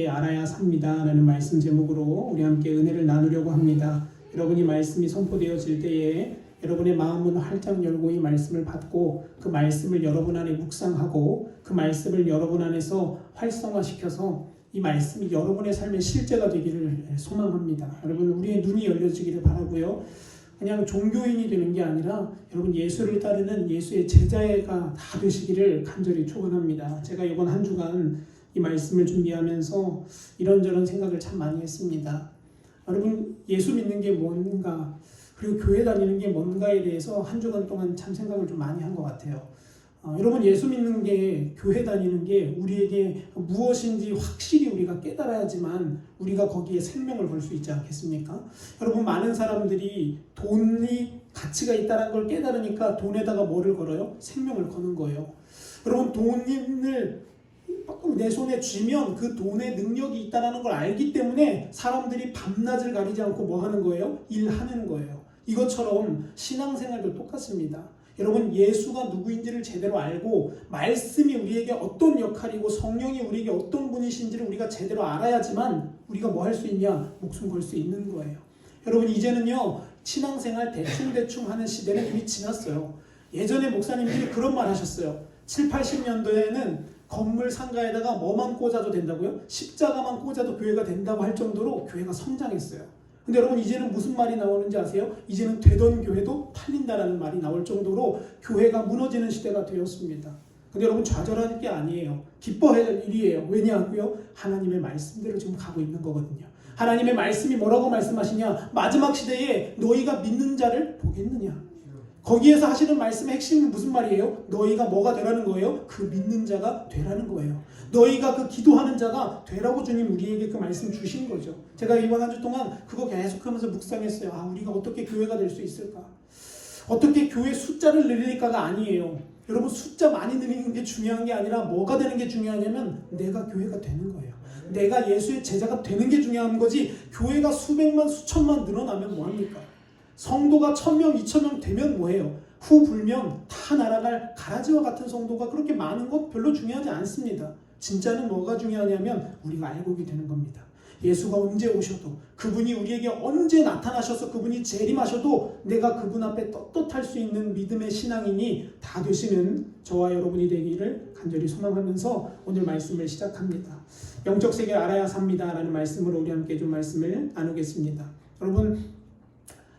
알아야 삽니다 라는 말씀 제목으로 우리 함께 은혜를 나누려고 합니다. 여러분이 말씀이 선포되어질 때에 여러분의 마음은 활짝 열고 이 말씀을 받고 그 말씀을 여러분 안에 묵상하고 그 말씀을 여러분 안에서 활성화시켜서 이 말씀이 여러분의 삶의 실제가 되기를 소망합니다. 여러분, 우리의 눈이 열려지기를 바라고요. 그냥 종교인이 되는 게 아니라 여러분 예수를 따르는 예수의 제자가 다 되시기를 간절히 축원합니다. 제가 이번 한 주간 이 말씀을 준비하면서 이런저런 생각을 참 많이 했습니다. 여러분, 예수 믿는 게 뭔가, 그리고 교회 다니는 게 뭔가에 대해서 한 주간 동안 참 생각을 좀 많이 한 것 같아요. 여러분, 예수 믿는 게, 교회 다니는 게 우리에게 무엇인지 확실히 우리가 깨달아야지만 우리가 거기에 생명을 걸 수 있지 않겠습니까? 여러분, 많은 사람들이 돈이 가치가 있다는 걸 깨달으니까 돈에다가 뭐를 걸어요? 생명을 거는 거예요. 여러분, 돈을 내 손에 쥐면 그 돈의 능력이 있다는 걸 알기 때문에 사람들이 밤낮을 가리지 않고 뭐 하는 거예요? 일하는 거예요. 이것처럼 신앙생활도 똑같습니다. 여러분, 예수가 누구인지를 제대로 알고 말씀이 우리에게 어떤 역할이고 성령이 우리에게 어떤 분이신지를 우리가 제대로 알아야지만 우리가 뭐 할 수 있냐? 목숨 걸 수 있는 거예요. 여러분, 이제는요, 신앙생활 대충 하는 시대는 이미 지났어요. 예전에 목사님들이 그런 말 하셨어요. 7, 80년도에는 건물 상가에다가 뭐만 꽂아도 된다고요? 십자가만 꽂아도 교회가 된다고 할 정도로 교회가 성장했어요. 근데 여러분, 이제는 무슨 말이 나오는지 아세요? 이제는 되던 교회도 팔린다라는 말이 나올 정도로 교회가 무너지는 시대가 되었습니다. 근데 여러분, 좌절할 게 아니에요. 기뻐해야 될 일이에요. 왜냐하고요? 하나님의 말씀대로 지금 가고 있는 거거든요. 하나님의 말씀이 뭐라고 말씀하시냐? 마지막 시대에 너희가 믿는 자를 보겠느냐? 거기에서 하시는 말씀의 핵심은 무슨 말이에요? 너희가 뭐가 되라는 거예요? 그 믿는 자가 되라는 거예요. 너희가 그 기도하는 자가 되라고 주님 우리에게 그 말씀 주신 거죠. 제가 이번 한 주 동안 그거 계속하면서 묵상했어요. 우리가 어떻게 교회가 될 수 있을까? 어떻게 교회 숫자를 늘릴까가 아니에요. 여러분, 숫자 많이 늘리는 게 중요한 게 아니라 뭐가 되는 게 중요하냐면 내가 교회가 되는 거예요. 내가 예수의 제자가 되는 게 중요한 거지, 교회가 수백만 수천만 늘어나면 뭐합니까? 성도가 1000명, 2000명 되면 뭐예요? 후 불면 다 날아갈 가라지와 같은 성도가 그렇게 많은 것 별로 중요하지 않습니다. 진짜는 뭐가 중요하냐면 우리가 알고 오게 되는 겁니다. 예수가 언제 오셔도, 그분이 우리에게 언제 나타나셔서 그분이 재림하셔도 내가 그분 앞에 떳떳할 수 있는 믿음의 신앙인이 다 되시는 저와 여러분이 되기를 간절히 소망하면서 오늘 말씀을 시작합니다. 영적 세계를 알아야 삽니다 라는 말씀으로 우리 함께 좀 말씀을 나누겠습니다. 여러분,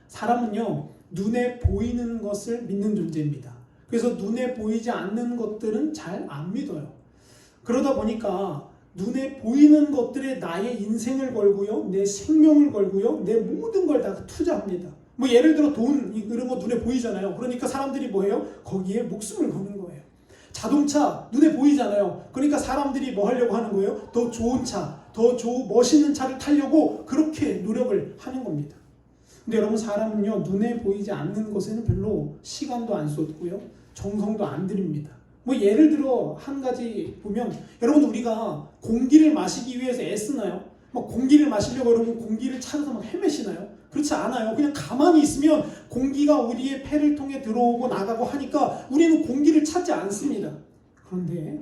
사람은요, 눈에 보이는 것을 믿는 존재입니다. 그래서 눈에 보이지 않는 것들은 잘 안 믿어요. 그러다 보니까 눈에 보이는 것들에 나의 인생을 걸고요, 내 생명을 걸고요, 내 모든 걸 다 투자합니다. 뭐 예를 들어 돈, 이런 거 눈에 보이잖아요. 그러니까 사람들이 뭐예요? 거기에 목숨을 거는 거예요. 자동차 눈에 보이잖아요. 그러니까 사람들이 뭐 하려고 하는 거예요? 더 좋은 차, 멋있는 차를 타려고 그렇게 노력을 하는 겁니다. 근데 여러분, 사람은요, 눈에 보이지 않는 것에는 별로 시간도 안 쏟고요, 정성도 안 들입니다. 뭐 예를 들어 한 가지 보면, 여러분, 우리가 공기를 마시기 위해서 애쓰나요? 막 공기를 마시려고 여러분 공기를 찾아서 막 헤매시나요? 그렇지 않아요. 그냥 가만히 있으면 공기가 우리의 폐를 통해 들어오고 나가고 하니까 우리는 공기를 찾지 않습니다. 그런데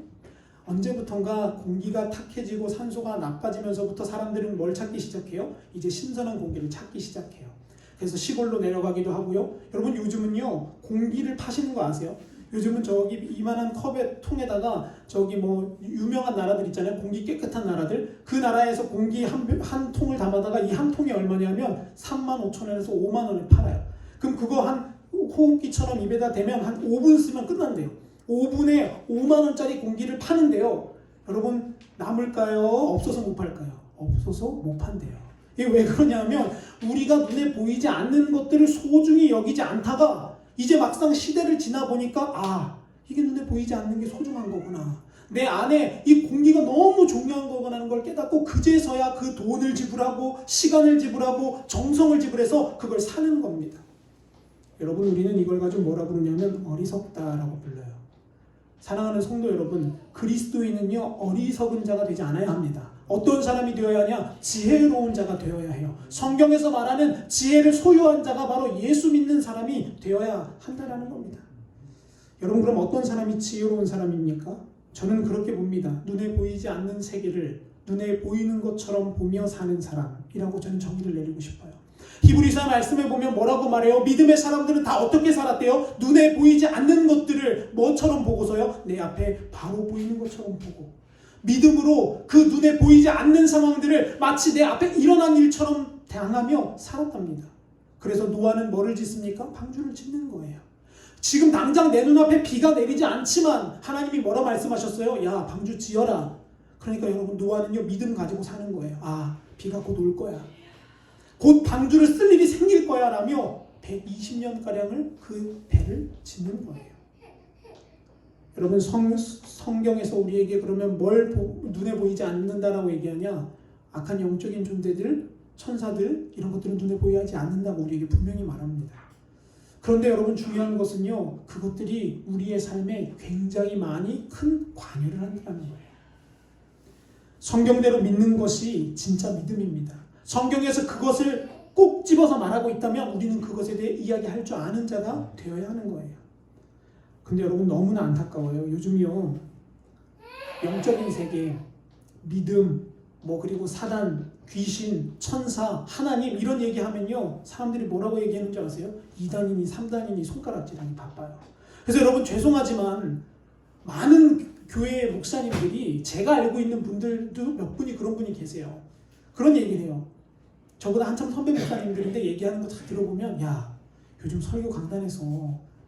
언제부턴가 공기가 탁해지고 산소가 나빠지면서부터 사람들은 뭘 찾기 시작해요? 이제 신선한 공기를 찾기 시작해요. 그래서 시골로 내려가기도 하고요. 여러분, 요즘은요, 공기를 파시는 거 아세요? 요즘은 저기 이만한 컵에 통에다가 저기 뭐 유명한 나라들 있잖아요. 공기 깨끗한 나라들. 그 나라에서 공기 한 통을 담아다가 이 한 통이 얼마냐면 35,000원에서 50,000원에 팔아요. 그럼 그거 한 호흡기처럼 입에다 대면 한 5분 쓰면 끝난대요. 5분에 50,000원짜리 공기를 파는데요. 여러분, 남을까요? 없어서 못 팔까요? 없어서 못 판대요. 이게 왜 그러냐면 우리가 눈에 보이지 않는 것들을 소중히 여기지 않다가 이제 막상 시대를 지나 보니까 이게 눈에 보이지 않는 게 소중한 거구나. 내 안에 이 공기가 너무 중요한 거구나라는 걸 깨닫고 그제서야 그 돈을 지불하고 시간을 지불하고 정성을 지불해서 그걸 사는 겁니다. 여러분, 우리는 이걸 가지고 뭐라 부르냐면 어리석다라고 불러요. 사랑하는 성도 여러분, 그리스도인은요, 어리석은 자가 되지 않아야 합니다. 어떤 사람이 되어야 하냐? 지혜로운 자가 되어야 해요. 성경에서 말하는 지혜를 소유한 자가 바로 예수 믿는 사람이 되어야 한다는 겁니다. 여러분, 그럼 어떤 사람이 지혜로운 사람입니까? 저는 그렇게 봅니다. 눈에 보이지 않는 세계를 눈에 보이는 것처럼 보며 사는 사람이라고 저는 정의를 내리고 싶어요. 히브리서 말씀에 보면 뭐라고 말해요? 믿음의 사람들은 다 어떻게 살았대요? 눈에 보이지 않는 것들을 뭐처럼 보고서요? 내 앞에 바로 보이는 것처럼 보고, 믿음으로 그 눈에 보이지 않는 상황들을 마치 내 앞에 일어난 일처럼 당하며 살았답니다. 그래서 노아는 뭐를 짓습니까? 방주를 짓는 거예요. 지금 당장 내 눈앞에 비가 내리지 않지만 하나님이 뭐라 말씀하셨어요? 야, 방주 지어라. 그러니까 여러분, 노아는요, 믿음 가지고 사는 거예요. 아, 비가 곧 올 거야. 곧 방주를 쓸 일이 생길 거야 라며 120년가량을 그 배를 짓는 거예요. 여러분, 성경에서 우리에게 그러면 뭘 눈에 보이지 않는다라고 얘기하냐? 악한 영적인 존재들, 천사들, 이런 것들은 눈에 보이지 않는다고 우리에게 분명히 말합니다. 그런데 여러분, 중요한 것은요, 그것들이 우리의 삶에 굉장히 많이 큰 관여를 한다는 거예요. 성경대로 믿는 것이 진짜 믿음입니다. 성경에서 그것을 꼭 집어서 말하고 있다면 우리는 그것에 대해 이야기할 줄 아는 자가 되어야 하는 거예요. 근데 여러분, 너무나 안타까워요. 요즘이요, 영적인 세계, 믿음, 그리고 사단, 귀신, 천사, 하나님 이런 얘기하면요, 사람들이 뭐라고 얘기하는 줄 아세요? 2단이니 3단이니 손가락질하기 바빠요. 그래서 여러분, 죄송하지만 많은 교회 목사님들이, 제가 알고 있는 분들도 몇 분이 그런 분이 계세요. 그런 얘기를 해요. 저보다 한참 선배 목사님들인데 얘기하는 거 다 들어보면, 야, 요즘 설교 강단에서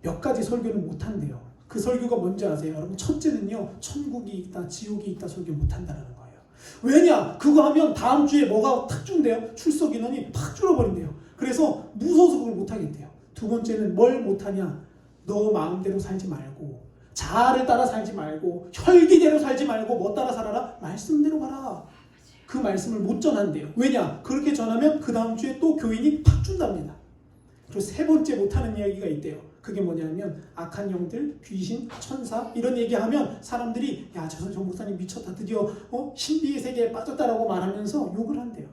몇 가지 설교는 못한대요. 그 설교가 뭔지 아세요? 여러분, 첫째는요, 천국이 있다, 지옥이 있다 설교 못한다는 거예요. 왜냐? 그거 하면 다음 주에 뭐가 탁 준대요? 출석 인원이 팍 줄어버린대요. 그래서 무서워서 그걸 못하겠대요. 두 번째는 뭘 못하냐? 너 마음대로 살지 말고, 자아를 따라 살지 말고, 혈기대로 살지 말고 뭐 따라 살아라? 말씀대로 가라. 그 말씀을 못 전한대요. 왜냐? 그렇게 전하면 그 다음 주에 또 교인이 팍 준답니다. 그리고 세 번째 못하는 이야기가 있대요. 그게 뭐냐면 악한 영들, 귀신, 천사 이런 얘기하면 사람들이, 야, 저 목사님 미쳤다, 드디어 신비의 세계에 빠졌다라고 말하면서 욕을 한대요.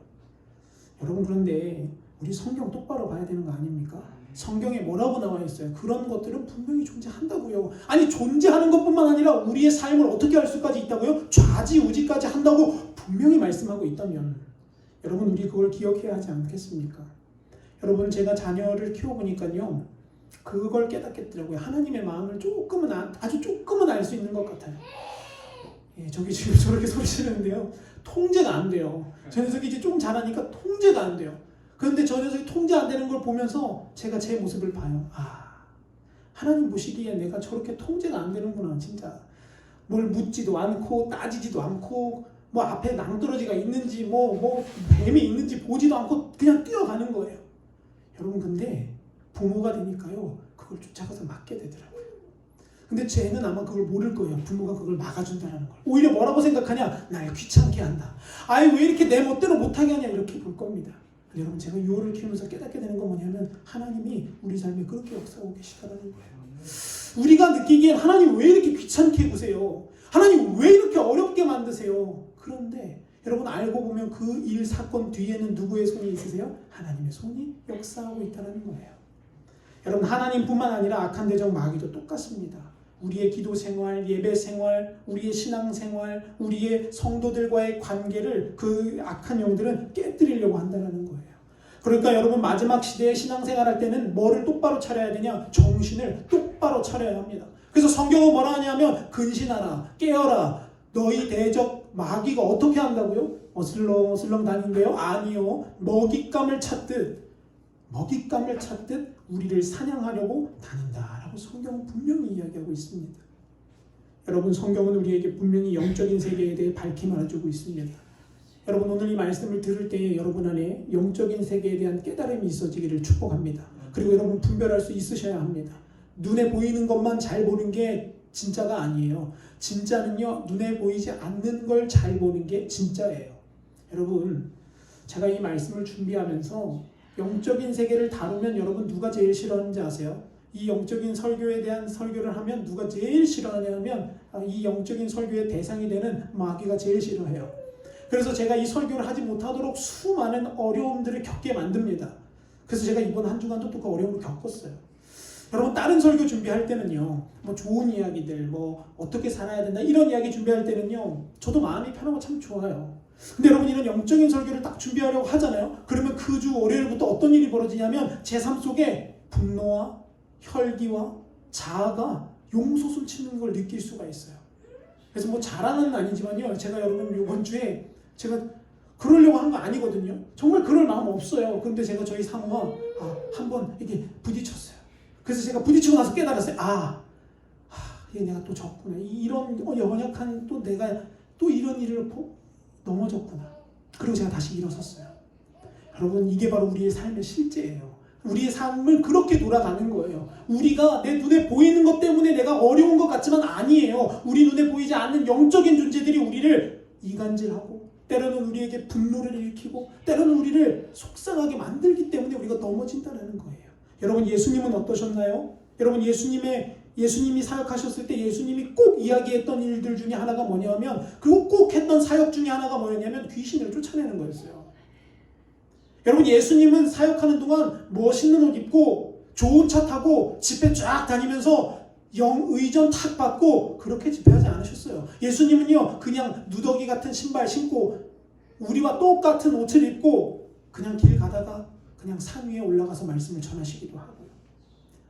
여러분, 그런데 우리 성경 똑바로 봐야 되는 거 아닙니까? 성경에 뭐라고 나와 있어요? 그런 것들은 분명히 존재한다고요. 아니, 존재하는 것뿐만 아니라 우리의 삶을 어떻게 할 수까지 있다고요? 좌지우지까지 한다고 분명히 말씀하고 있다면, 여러분, 우리 그걸 기억해야 하지 않겠습니까? 여러분, 제가 자녀를 키워보니까요, 그걸 깨닫겠더라고요. 하나님의 마음을 조금은, 아주 조금은 알 수 있는 것 같아요. 예, 저기 지금 저렇게 소리 지르는데요, 통제가 안 돼요. 저 녀석이 이제 좀 자라니까 통제가 안 돼요. 그런데 저 녀석이 통제 안 되는 걸 보면서 제가 제 모습을 봐요. 아, 하나님 보시기에 내가 저렇게 통제가 안 되는구나. 진짜 뭘 묻지도 않고 따지지도 않고, 앞에 낭떠러지가 있는지 뱀이 있는지 보지도 않고 그냥 뛰어가는 거예요. 여러분, 근데 부모가 되니까요, 그걸 쫓아가서 맞게 되더라고요. 근데 쟤는 아마 그걸 모를 거예요. 부모가 그걸 막아준다는 걸. 오히려 뭐라고 생각하냐? 날 귀찮게 한다. 아이, 왜 이렇게 내 멋대로 못하게 하냐, 이렇게 볼 겁니다. 여러분, 제가 유월을 키우면서 깨닫게 되는 건 뭐냐면, 하나님이 우리 삶에 그렇게 역사하고 계시다는 거예요. 우리가 느끼기엔 하나님 왜 이렇게 귀찮게 구세요? 하나님 왜 이렇게 어렵게 만드세요? 그런데 여러분, 알고 보면 그 일 사건 뒤에는 누구의 손이 있으세요? 하나님의 손이 역사하고 있다는 거예요. 여러분, 하나님뿐만 아니라 악한 대적 마귀도 똑같습니다. 우리의 기도 생활, 예배 생활, 우리의 신앙 생활, 우리의 성도들과의 관계를 그 악한 영들은 깨뜨리려고 한다는 거예요. 그러니까 여러분, 마지막 시대에 신앙생활 할 때는 뭐를 똑바로 차려야 되냐? 정신을 똑바로 차려야 합니다. 그래서 성경은 뭐라 하냐면, 근신하라, 깨어라. 너희 대적 마귀가 어떻게 한다고요? 어슬렁어슬렁 다닌대요? 아니요. 먹잇감을 찾듯 우리를 사냥하려고 다닌다라고 성경은 분명히 이야기하고 있습니다. 여러분, 성경은 우리에게 분명히 영적인 세계에 대해 밝히 말해주고 있습니다. 여러분, 오늘 이 말씀을 들을 때 여러분 안에 영적인 세계에 대한 깨달음이 있어지기를 축복합니다. 그리고 여러분, 분별할 수 있으셔야 합니다. 눈에 보이는 것만 잘 보는 게 진짜가 아니에요. 진짜는요, 눈에 보이지 않는 걸 잘 보는 게 진짜예요. 여러분, 제가 이 말씀을 준비하면서 영적인 세계를 다루면 여러분, 누가 제일 싫어하는지 아세요? 이 영적인 설교에 대한 설교를 하면 누가 제일 싫어하냐면, 이 영적인 설교의 대상이 되는 마귀가 제일 싫어해요. 그래서 제가 이 설교를 하지 못하도록 수많은 어려움들을 겪게 만듭니다. 그래서 제가 이번 한 주간도 또 그 어려움을 겪었어요. 여러분, 다른 설교 준비할 때는요, 좋은 이야기들, 어떻게 살아야 된다, 이런 이야기 준비할 때는요, 저도 마음이 편하고 참 좋아요. 근데 여러분 이런 영적인 설교를 딱 준비하려고 하잖아요. 그러면 그 주 월요일부터 어떤 일이 벌어지냐면 제 삶 속에 분노와 혈기와 자아가 용솟음 치는 걸 느낄 수가 있어요. 그래서 뭐 자랑은 아니지만요. 제가 여러분 이번 주에 제가 그러려고 한 거 아니거든요. 정말 그럴 마음 없어요. 그런데 제가 저희 사모와 한번 이렇게 부딪혔어요. 그래서 제가 부딪히고 나서 깨달았어요. 얘 내가 또 졌구나. 이런 연약한 또 내가 또 이런 일을 넘어졌구나. 그리고 제가 다시 일어섰어요. 여러분 이게 바로 우리의 삶의 실제예요. 우리의 삶을 그렇게 돌아가는 거예요. 우리가 내 눈에 보이는 것 때문에 내가 어려운 것 같지만 아니에요. 우리 눈에 보이지 않는 영적인 존재들이 우리를 이간질하고 때로는 우리에게 분노를 일으키고 때로는 우리를 속상하게 만들기 때문에 우리가 넘어진다는 거예요. 여러분 예수님은 어떠셨나요? 여러분 예수님이 사역하셨을 때 예수님이 꼭 이야기했던 일들 중에 하나가 뭐냐면 그리고 꼭 했던 사역 중에 하나가 뭐였냐면 귀신을 쫓아내는 거였어요. 여러분 예수님은 사역하는 동안 멋있는 옷 입고 좋은 차 타고 집회 쫙 다니면서 의전 탁 받고 그렇게 집회하지 않으셨어요. 예수님은요 그냥 누더기 같은 신발 신고 우리와 똑같은 옷을 입고 그냥 길 가다가 그냥 산 위에 올라가서 말씀을 전하시기도 하고요.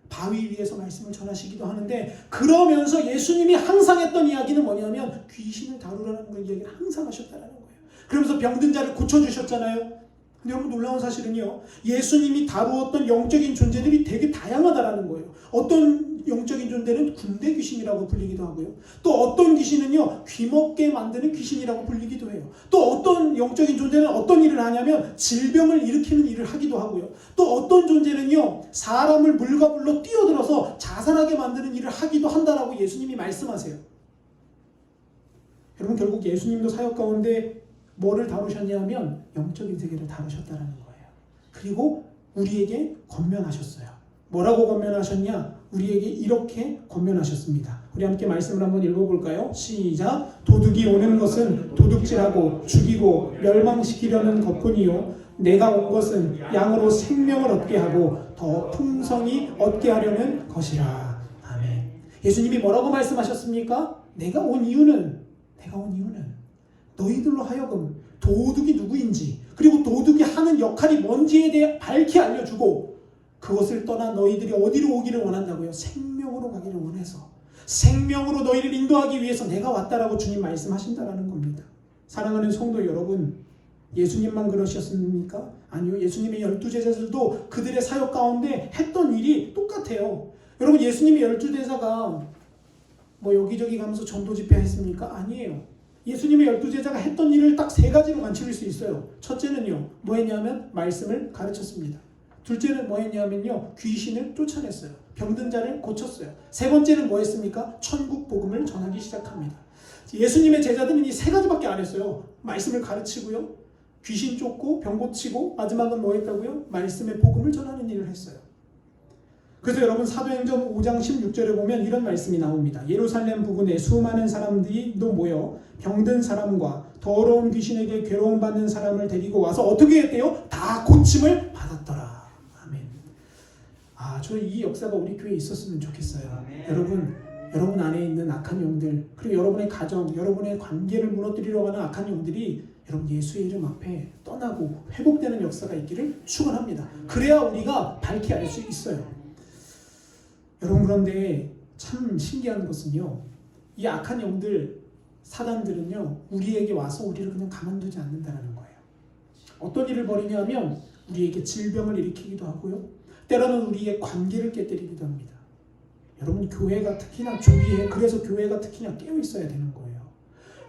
바위 위에서 말씀을 전하시기도 하는데 그러면서 예수님이 항상 했던 이야기는 뭐냐면 귀신을 다루라는 그 이야기를 항상 하셨다는 거예요. 그러면서 병든 자를 고쳐주셨잖아요. 근데 여러분 놀라운 사실은요. 예수님이 다루었던 영적인 존재들이 되게 다양하다라는 거예요. 어떤 영적인 존재는 군대 귀신이라고 불리기도 하고요. 또 어떤 귀신은요. 귀먹게 만드는 귀신이라고 불리기도 해요. 또 어떤 영적인 존재는 어떤 일을 하냐면 질병을 일으키는 일을 하기도 하고요. 또 어떤 존재는요. 사람을 물과 불로 뛰어들어서 자살하게 만드는 일을 하기도 한다라고 예수님이 말씀하세요. 여러분 결국 예수님도 사역 가운데 뭐를 다루셨냐면 영적인 세계를 다루셨다는 거예요. 그리고 우리에게 권면하셨어요. 뭐라고 권면하셨냐? 우리에게 이렇게 권면하셨습니다. 우리 함께 말씀을 한번 읽어볼까요? 시작! 도둑이 오는 것은 도둑질하고 죽이고 멸망시키려는 것뿐이요 내가 온 것은 양으로 생명을 얻게 하고 더 풍성히 얻게 하려는 것이라. 아멘. 예수님이 뭐라고 말씀하셨습니까? 내가 온 이유는 너희들로 하여금 도둑이 누구인지 그리고 도둑이 하는 역할이 뭔지에 대해 밝히 알려주고 그것을 떠나 너희들이 어디로 오기를 원한다고요? 생명으로 가기를 원해서 생명으로 너희를 인도하기 위해서 내가 왔다라고 주님 말씀하신다라는 겁니다. 사랑하는 성도 여러분, 예수님만 그러셨습니까? 아니요. 예수님의 12제자들도 그들의 사역 가운데 했던 일이 똑같아요. 여러분 예수님의 12제자가 뭐 여기저기 가면서 전도 집회 했습니까? 아니에요. 예수님의 12제자가 했던 일을 딱 3가지로 간추릴 수 있어요. 첫째는요. 뭐 했냐면 말씀을 가르쳤습니다. 둘째는 뭐 했냐면요. 귀신을 쫓아냈어요. 병든 자를 고쳤어요. 세 번째는 뭐 했습니까? 천국 복음을 전하기 시작합니다. 예수님의 제자들은 이 3가지밖에 안 했어요. 말씀을 가르치고요. 귀신 쫓고 병 고치고 마지막은 뭐 했다고요? 말씀의 복음을 전하는 일을 했어요. 그래서 여러분 사도행전 5장 16절에 보면 이런 말씀이 나옵니다. 예루살렘 부근에 수많은 사람들이 모여 병든 사람과 더러운 귀신에게 괴로움받는 사람을 데리고 와서 어떻게 했대요? 다 고침을 받았더라. 아멘. 저 이 역사가 우리 교회에 있었으면 좋겠어요. 아멘. 여러분 안에 있는 악한 영들 그리고 여러분의 가정, 여러분의 관계를 무너뜨리려고 하는 악한 영들이 여러분 예수의 이름 앞에 떠나고 회복되는 역사가 있기를 축원합니다. 그래야 우리가 밝히 알 수 있어요. 여러분 그런데 참 신기한 것은요. 이 악한 영들, 사단들은요. 우리에게 와서 우리를 그냥 가만두지 않는다는 거예요. 어떤 일을 벌이냐면 우리에게 질병을 일으키기도 하고요. 때로는 우리의 관계를 깨뜨리기도 합니다. 여러분 교회가 특히나 주의해. 그래서 교회가 특히나 깨어 있어야 되는 거예요.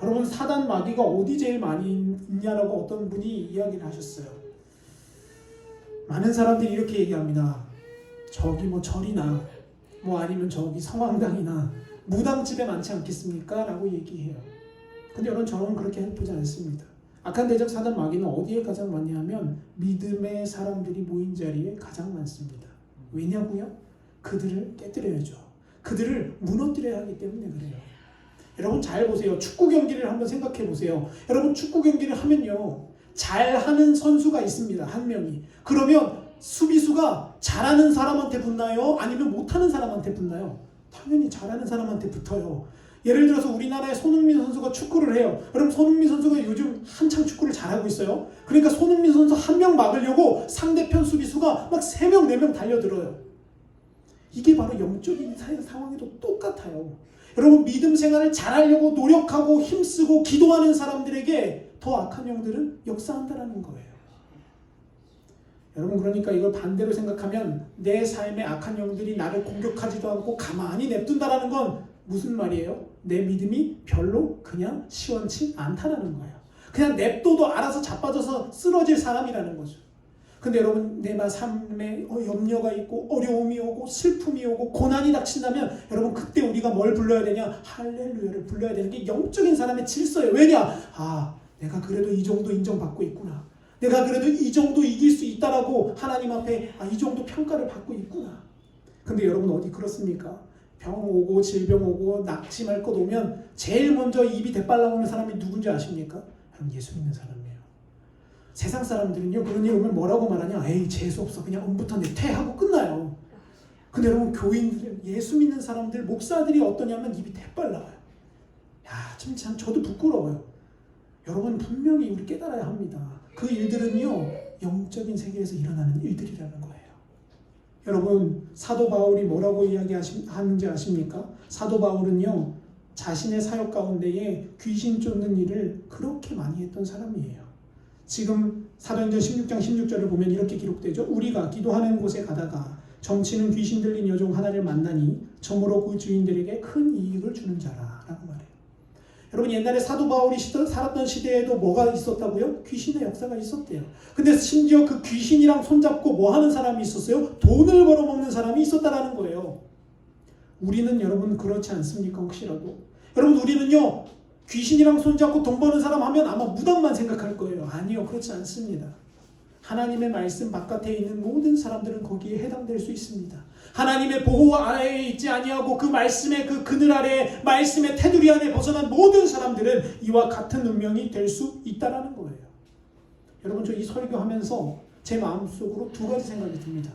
여러분 사단 마귀가 어디 제일 많이 있냐라고 어떤 분이 이야기를 하셨어요. 많은 사람들이 이렇게 얘기합니다. 저기 뭐 절이나 뭐 아니면 저기 성황당이나 무당집에 많지 않겠습니까? 라고 얘기해요. 근데 여러분 저는 그렇게 보지 않습니다. 악한 대적 사단 마귀는 어디에 가장 많냐면 믿음의 사람들이 모인 자리에 가장 많습니다. 왜냐고요? 그들을 깨뜨려야죠. 그들을 무너뜨려야 하기 때문에 그래요. 여러분 잘 보세요. 축구 경기를 한번 생각해 보세요. 여러분 축구 경기를 하면요. 잘하는 선수가 있습니다. 한 명이. 그러면 수비수가 잘하는 사람한테 붙나요? 아니면 못하는 사람한테 붙나요? 당연히 잘하는 사람한테 붙어요. 예를 들어서 우리나라의 손흥민 선수가 축구를 해요. 그럼 손흥민 선수가 요즘 한창 축구를 잘하고 있어요. 그러니까 손흥민 선수 한 명 막으려고 상대편 수비수가 막 3명, 4명 달려들어요. 이게 바로 영적인 상황에도 똑같아요. 여러분, 믿음 생활을 잘하려고 노력하고 힘쓰고 기도하는 사람들에게 더 악한 영들은 역사한다는 거예요. 여러분, 그러니까 이걸 반대로 생각하면 내 삶에 악한 영들이 나를 공격하지도 않고 가만히 냅둔다라는 건 무슨 말이에요? 내 믿음이 별로 그냥 시원치 않다라는 거예요. 그냥 냅둬도 알아서 자빠져서 쓰러질 사람이라는 거죠. 근데 여러분, 내 삶에 염려가 있고 어려움이 오고 슬픔이 오고 고난이 닥친다면 여러분, 그때 우리가 뭘 불러야 되냐? 할렐루야를 불러야 되는 게 영적인 사람의 질서예요. 왜냐? 내가 그래도 이 정도 인정받고 있구나. 내가 그래도 이 정도 이길 수 있다라고 하나님 앞에 이 정도 평가를 받고 있구나. 근데 여러분, 어디 그렇습니까? 병 오고 질병 오고 낙심할 것 오면 제일 먼저 입이 대빨 나오는 사람이 누군지 아십니까? 예수 믿는 사람이에요. 세상 사람들은요, 그런 일 오면 뭐라고 말하냐? 에이, 재수없어, 그냥 음부터 퇴하고 끝나요. 근데 여러분, 교인들, 예수 믿는 사람들, 목사들이 어떠냐면 입이 대빨 나와요. 참 저도 부끄러워요. 여러분, 분명히 우리 깨달아야 합니다. 그 일들은요, 영적인 세계에서 일어나는 일들이라는 거예요. 여러분, 사도 바울이 뭐라고 이야기하는지 아십니까? 사도 바울은요, 자신의 사역 가운데에 귀신 쫓는 일을 그렇게 많이 했던 사람이에요. 지금 사도행전 16장 16절을 보면 이렇게 기록되죠. 우리가 기도하는 곳에 가다가 점치는 귀신 들린 여종 하나를 만나니 저무로 그 주인들에게 큰 이익을 주는 자라라고 말해요. 여러분, 옛날에 사도 바울이 살았던 시대에도 뭐가 있었다고요? 귀신의 역사가 있었대요. 근데 심지어 그 귀신이랑 손잡고 뭐 하는 사람이 있었어요? 돈을 벌어먹는 사람이 있었다라는 거예요. 우리는 여러분 그렇지 않습니까? 혹시라도 여러분, 우리는요, 귀신이랑 손잡고 돈 버는 사람 하면 아마 무당만 생각할 거예요. 아니요, 그렇지 않습니다. 하나님의 말씀 바깥에 있는 모든 사람들은 거기에 해당될 수 있습니다. 하나님의 보호 아래에 있지 아니하고 그 말씀의 그 그늘 아래, 말씀의 테두리 안에 벗어난 모든 사람들은 이와 같은 운명이 될 수 있다라는 거예요. 여러분, 저 이 설교하면서 제 마음속으로 2가지 생각이 듭니다.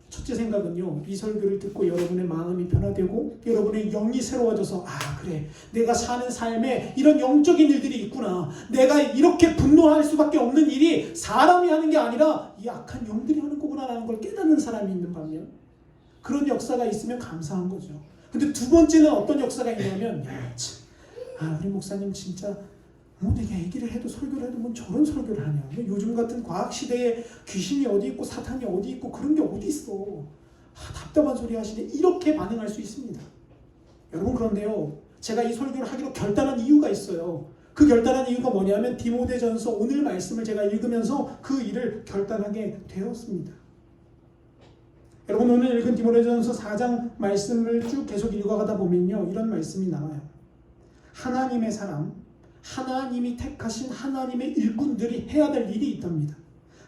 첫째 생각은요, 이 설교를 듣고 여러분의 마음이 변화되고 여러분의 영이 새로워져서 그래, 내가 사는 삶에 이런 영적인 일들이 있구나, 내가 이렇게 분노할 수밖에 없는 일이 사람이 하는 게 아니라 이 악한 영들이 하는 거구나 라는 걸 깨닫는 사람이 있는 반면, 그런 역사가 있으면 감사한 거죠. 근데 2번째는 어떤 역사가 있냐면, 우리 목사님 진짜 내가 얘기를 해도 설교를 해도 저런 설교를 하냐. 요즘 같은 과학 시대에 귀신이 어디 있고 사탄이 어디 있고 그런 게 어디 있어. 답답한 소리 하시네. 이렇게 반응할 수 있습니다. 여러분, 그런데요, 제가 이 설교를 하기로 결단한 이유가 있어요. 그 결단한 이유가 뭐냐면 디모데전서 오늘 말씀을 제가 읽으면서 그 일을 결단하게 되었습니다. 여러분, 오늘 읽은 디모데전서 4장 말씀을 쭉 계속 읽어가다 보면요, 이런 말씀이 나와요. 하나님의 사람, 하나님이 택하신 하나님의 일꾼들이 해야 될 일이 있답니다.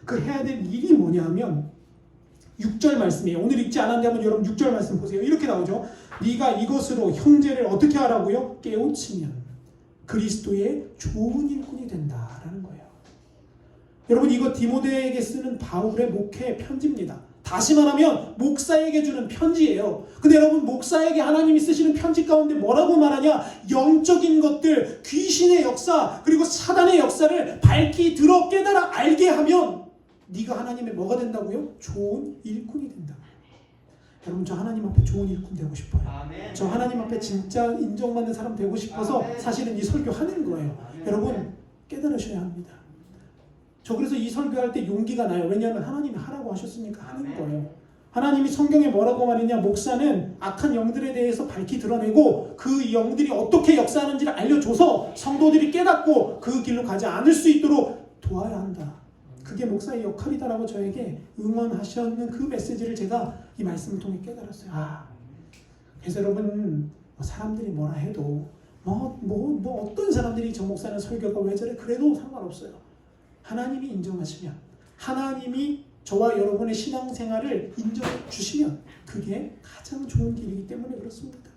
그 해야 될 일이 뭐냐면 6절 말씀이에요. 오늘 읽지 않았는데 한번 여러분 6절 말씀 보세요. 이렇게 나오죠. 네가 이것으로 형제를 어떻게 하라고요? 깨우치면 그리스도의 좋은 일꾼이 된다라는 거예요. 여러분, 이거 디모데에게 쓰는 바울의 목회 편지입니다. 다시 말하면 목사에게 주는 편지예요. 근데 여러분, 목사에게 하나님이 쓰시는 편지 가운데 뭐라고 말하냐? 영적인 것들, 귀신의 역사, 그리고 사단의 역사를 밝히 들어 깨달아 알게 하면 네가 하나님의 뭐가 된다고요? 좋은 일꾼이 된다. 여러분, 저 하나님 앞에 좋은 일꾼 되고 싶어요. 아멘. 저 하나님 앞에 진짜 인정받는 사람 되고 싶어서 아멘. 사실은 이 설교하는 거예요. 아멘. 여러분, 깨달으셔야 합니다. 저 그래서 이 설교할 때 용기가 나요. 왜냐하면 하나님이 하라고 하셨으니까 하는 거예요. 하나님이 성경에 뭐라고 말했냐? 목사는 악한 영들에 대해서 밝히 드러내고 그 영들이 어떻게 역사하는지를 알려줘서 성도들이 깨닫고 그 길로 가지 않을 수 있도록 도와야 한다. 그게 목사의 역할이다라고 저에게 응원하셨는 그 메시지를 제가 이 말씀을 통해 깨달았어요. 그래서 여러분, 사람들이 뭐라 해도 어떤 사람들이 저 목사는 설교가 왜 저래 그래도 상관없어요. 하나님이 인정하시면, 하나님이 저와 여러분의 신앙생활을 인정해 주시면 그게 가장 좋은 길이기 때문에 그렇습니다.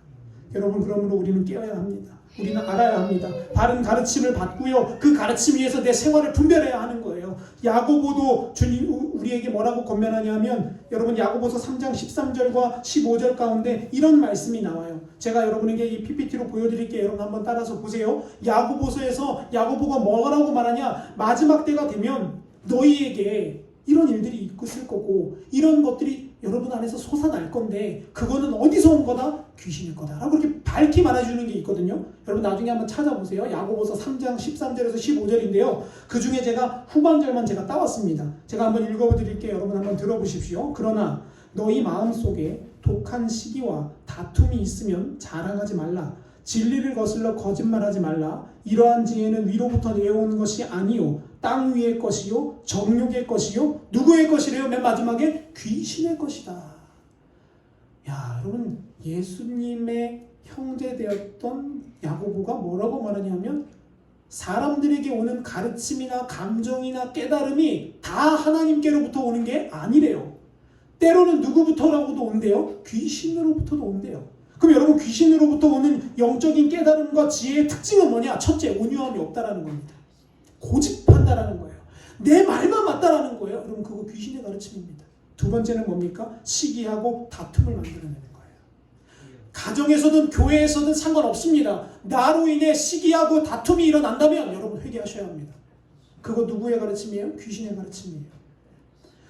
여러분, 그러므로 우리는 깨어야 합니다. 우리는 알아야 합니다. 바른 가르침을 받고요, 그 가르침 위에서 내 생활을 분별해야 하는 거예요. 야고보도 주님 우리에게 뭐라고 권면하냐면 여러분 야고보서 3장 13절과 15절 가운데 이런 말씀이 나와요. 제가 여러분에게 이 PPT로 보여드릴게요. 여러분 한번 따라서 보세요. 야고보서에서 야고보가 뭐라고 말하냐, 마지막 때가 되면 너희에게 이런 일들이 있을 거고 이런 것들이 여러분 안에서 솟아날 건데 그거는 어디서 온 거다? 귀신일 거다 라고 이렇게 밝히 말해주는 게 있거든요. 여러분 나중에 한번 찾아보세요. 야고보서 3장 13절에서 15절인데요. 그 중에 제가 후반절만 제가 따왔습니다. 제가 한번 읽어드릴게요. 여러분 한번 들어보십시오. 그러나 너희 마음속에 독한 시기와 다툼이 있으면 자랑하지 말라. 진리를 거슬러 거짓말하지 말라. 이러한 지혜는 위로부터 내려오는 것이 아니요 땅 위의 것이요 정욕의 것이요 누구의 것이래요? 맨 마지막에 귀신의 것이다. 야, 여러분 예수님의 형제되었던 야고보가 뭐라고 말하냐면 사람들에게 오는 가르침이나 감정이나 깨달음이 다 하나님께로부터 오는 게 아니래요. 때로는 누구부터라고도 온대요? 귀신으로부터도 온대요. 그럼 여러분 귀신으로부터 오는 영적인 깨달음과 지혜의 특징은 뭐냐? 첫째, 온유함이 없다라는 겁니다. 고집한다라는 거예요. 내 말만 맞다라는 거예요. 여러분 그거 귀신의 가르침입니다. 두 번째는 뭡니까? 시기하고 다툼을 만들어내는 거예요. 가정에서든 교회에서든 상관없습니다. 나로 인해 시기하고 다툼이 일어난다면 여러분 회개하셔야 합니다. 그거 누구의 가르침이에요? 귀신의 가르침이에요.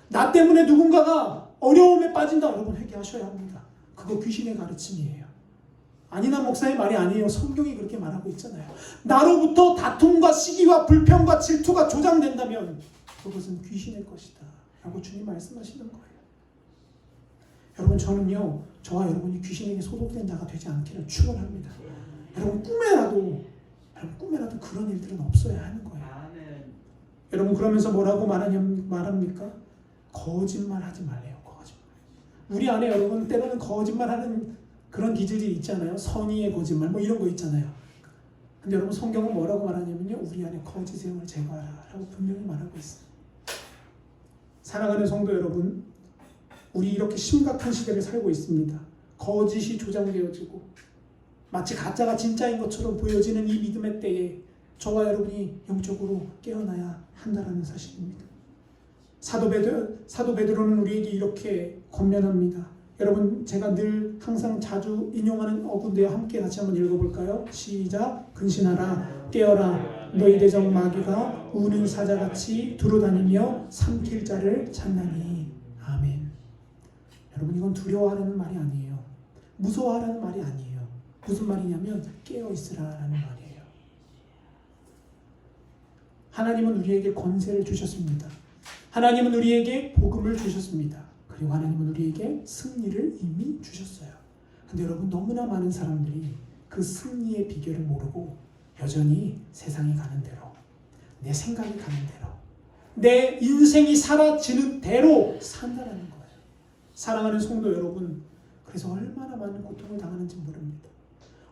나 때문에 누군가가 어려움에 빠진다. 여러분 회개하셔야 합니다. 그거 귀신의 가르침이에요. 아니나 목사의 말이 아니에요. 성경이 그렇게 말하고 있잖아요. 나로부터 다툼과 시기와 불평과 질투가 조장된다면 그것은 귀신의 것이다 라고 주님 말씀하시는 거예요. 여러분 저는요, 저와 여러분이 귀신에게 소속된 자가 되지 않기를 축원합니다. 여러분 꿈에라도 그런 일들은 없어야 하는 거예요. 여러분 그러면서 뭐라고 말합니까? 거짓말하지 말래요. 거짓말. 우리 안에 여러분 때로는 거짓말하는 그런 기질이 있잖아요. 선의의 거짓말 뭐 이런 거 있잖아요. 근데 여러분 성경은 뭐라고 말하냐면요, 우리 안에 거짓의 영을 제거하라 라고 분명히 말하고 있어요. 사랑하는 성도 여러분, 우리 이렇게 심각한 시대를 살고 있습니다. 거짓이 조장되어지고 마치 가짜가 진짜인 것처럼 보여지는 이 믿음의 때에 저와 여러분이 영적으로 깨어나야 한다는 사실입니다. 사도 베드로는 우리에게 이렇게 권면합니다. 여러분 제가 늘 항상 자주 인용하는 어구인데요. 함께 같이 한번 읽어볼까요? 시작. 근신하라 깨어라 너희 대적 마귀가 우는 사자같이 두루다니며 삼킬 자를 찾나니. 아멘. 여러분 이건 두려워하라는 말이 아니에요. 무서워하라는 말이 아니에요. 무슨 말이냐면 깨어있으라라는 말이에요. 하나님은 우리에게 권세를 주셨습니다. 하나님은 우리에게 복음을 주셨습니다. 그리고 하나님은 우리에게 승리를 이미 주셨어요. 근데 여러분 너무나 많은 사람들이 그 승리의 비결을 모르고 여전히 세상이 가는 대로, 내 생각이 가는 대로, 내 인생이 사라지는 대로 산다는 거예요. 사랑하는 성도 여러분, 그래서 얼마나 많은 고통을 당하는지 모릅니다.